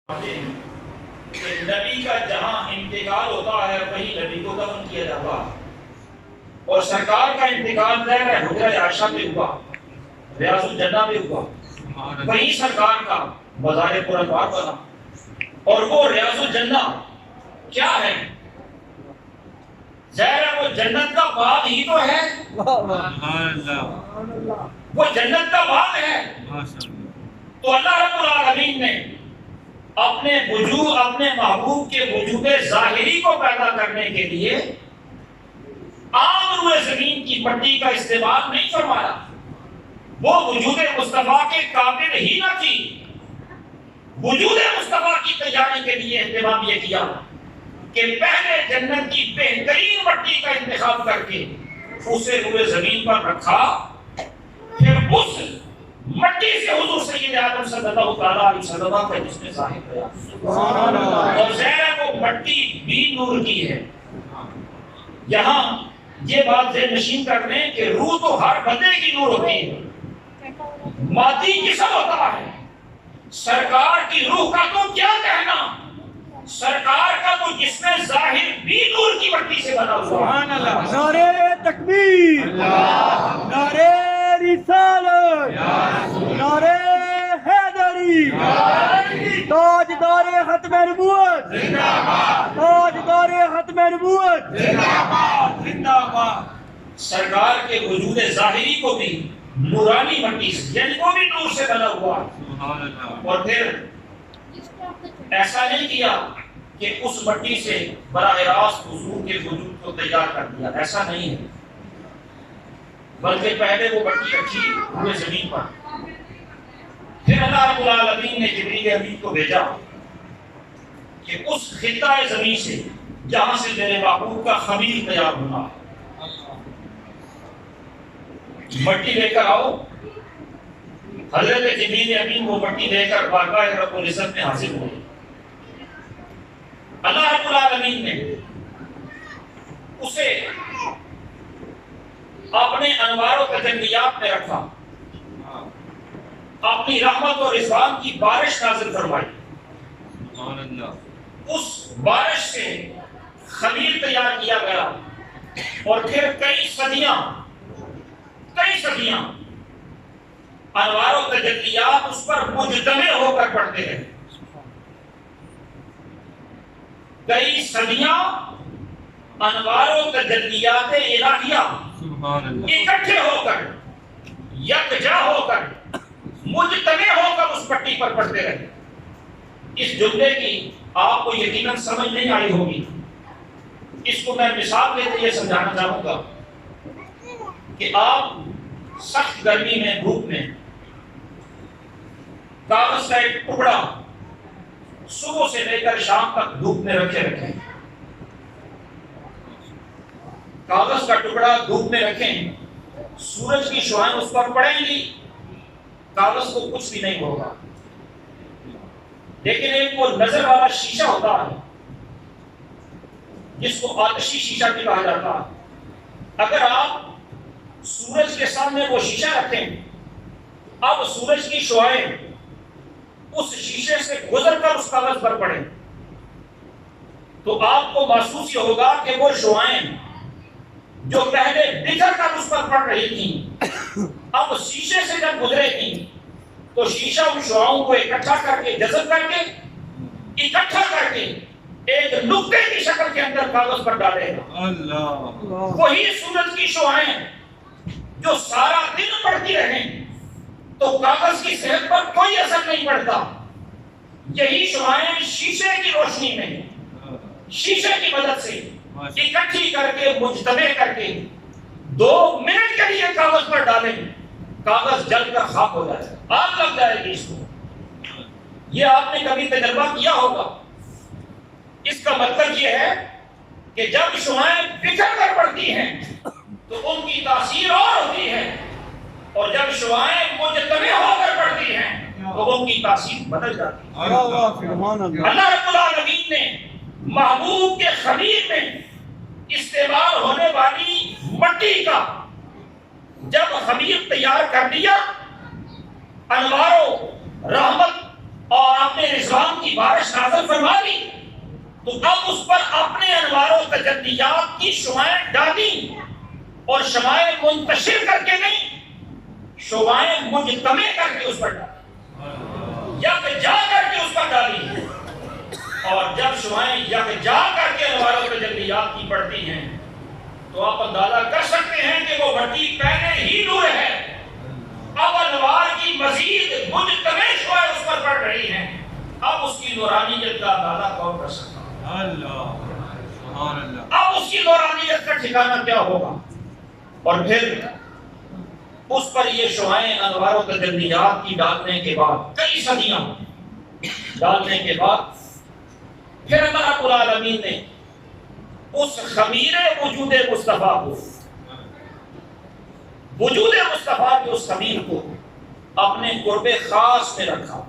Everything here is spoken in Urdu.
کہ نبی کا جہاں انتقال ہوتا ہے وہیں نبی کو دفن کیا جاتا ہے، اور سرکار کا انتقال حجرہ عائشہ پہ ہوا، ریاض الجنہ پہ ہوا، وہیں سرکار کا مزار پرانوار بنا۔ اور وہ ریاض الجنہ کیا ہے؟ ظاہر ہے وہ جنت کا باغ ہی تو ہے، وہ جنت کا باغ ہے۔ تو اللہ رب العالمین نے اپنے وجود، اپنے محبوب کے وجود ظاہری کو پیدا کرنے کے لیے عام روئے زمین کی مٹی کا استعمال نہیں فرمایا۔ وہ وجود مصطفیٰ کے قابل ہی نہ تھی، وجود مصطفیٰ کی تیاری کے لیے اہتمام یہ کیا کہ پہلے جنت کی بہترین مٹی کا انتخاب کر کے اسے روئے زمین پر رکھا، پھر اس مٹی سے حضور سید اعظم صلی اللہ علیہ وسلم کا جسم ظاہر ہوا، اور ظاہر وہ مٹی بھی نور کی ہے۔ یہاں یہ بات ذہن نشین کر لیں کہ روح تو ہر بندے کی نور ہوتی ہے، مادی جسم ہوتا ہے۔ سرکار کی روح کا تو کیا کہنا، سرکار کا تو جسم ظاہر بھی نور کی مٹی سے بنا ہوا ہے۔ نعرہ تکبیر، نعرہ رسالت، نعرہ حیدری، تاجدار ختم نبوت، تاجدار ختم نبوت، سرکار کے وجود ظاہری کو بھی نورانی مٹی سے، یعنی وہ بھی نور سے بنا ہوا ہے۔ اور پھر ایسا نہیں کیا کہ اس مٹی سے براہ راست حضور کے وجود کو تیار کر دیا، ایسا نہیں ہے، بلکہ پہلے وہ مٹی رکھی ہوئے زمین پر، پھر اللہ رب العالمین نے جبریل امین کو بھیجا کہ اس خطہ زمین سے جہاں سے میرے محبوب کا خمیر تیار ہونا، مٹی لے کر آؤ۔ حضرت جبریل امین وہ مٹی لے کر بارگاہ رب العزت میں حاضر ہوئے۔ اللہ رب العالمین نے اسے اپنے انوار و تجلیات میں رکھا، اپنی رحمت اور رضوان کی بارش نازل فرمائی، اس بارش سے خمیر تیار کیا گیا، اور پھر کئی صدیاں انوار و تجلیات اس پر مجتمع ہو کر پڑتے ہیں، کئی صدیاں انوار و تجلیات الہیہ اکٹھے ہو کر، یکجا ہو کر، مجتمع ہو کر اس پٹی پر پڑتے رہے۔ اس جملے کی آپ کو یقیناً سمجھ نہیں آئی ہوگی، اس کو میں مثال دیتے یہ سمجھانا چاہوں گا کہ آپ سخت گرمی میں، دھوپ میں کاغذ کا ایک ٹکڑا صبح سے لے کر شام تک دھوپ میں رکھیں، کاغذ کا ٹکڑا دھوپ میں رکھیں، سورج کی شعاعیں اس پر پڑیں گی، کاغذ کو کچھ بھی نہیں ہوگا۔ لیکن ایک وہ نظر والا شیشہ ہوتا ہے جس کو آتشی شیشہ بھی کہا جاتا ہے، اگر آپ سورج کے سامنے وہ شیشہ رکھیں، اب سورج کی شعاعیں اس شیشے سے گزر کر اس کاغذ پر پڑیں، تو آپ کو محسوس یہ ہوگا کہ وہ شعاعیں جو پہلے بکھر کر اس پر پڑ رہی تھیں، اب شیشے سے جب گزرے تھیں تو شیشہ ان شعاعوں کو اکٹھا کر کے، جذب کر کے، اکٹھا کر کے ایک نقطے کی شکل کے اندر کاغذ پر ڈالے گا۔ وہی سورج کی شعاعیں جو سارا دن پڑتی رہیں تو کاغذ کی صحت پر کوئی اثر نہیں پڑتا، یہی شعاعیں شیشے کی روشنی میں، شیشے کی مدد سے اکٹھی کر کے، مجتمع کر کے 2 منٹ کے لیے کاغذ پر ڈالیں، کاغذ جل کر خاک ہو جائے، آگ لگ جائے گی اس کو۔ یہ آپ نے کبھی تجربہ کیا ہوگا۔ اس کا مطلب یہ ہے کہ جب شعاعیں بکھر کر پڑتی ہیں تو ان کی تاثیر اور ہوتی ہے، اور جب شعاعیں مجتمع ہو کر پڑتی ہیں تو ان کی تاثیر بدل جاتی ہے۔ اللہ رب العالمین نے محبوب کے خمیر میں استعمال ہونے والی مٹی کا جب خمیر تیار کر دیا، انوار و رحمت اور اپنے رضوان کی بارش نازل فرما دی، تو اب اس پر اپنے انوار و تجلیات کی شعائیں ڈالی، اور شعائیں منتشر کر کے نہیں، شعائیں مجتمع کر کے اس پر ڈالی، یکجا کر کے اس پر ڈالی۔ اور جب شعائیں یکجا کر کے انوار و تجلیات کی پڑتی ہیں تو آپ اندازہ کر سکتے ہیں کہ وہ بھٹی پہلے ہی نور ہے، اب انوار کی مزید مجتمع شعائیں اس پر پڑ رہی ہیں، اب اس کی نورانیت کا اندازہ کون کر سکتا ہے؟ اللہ سبحان اللہ۔ اب اس کی نورانیت کا ٹھکانہ کیا ہوگا؟ اور پھر اس پر یہ شعائیں انوار و تجلیات کی ڈالنے کے بعد، کئی صدیاں ڈالنے کے بعد، پھر اللہ رب العالمین نے اس خمیر وجود مصطفیٰ کو، وجود مصطفیٰ کے اس خمیر کو اپنے قرب خاص میں رکھا،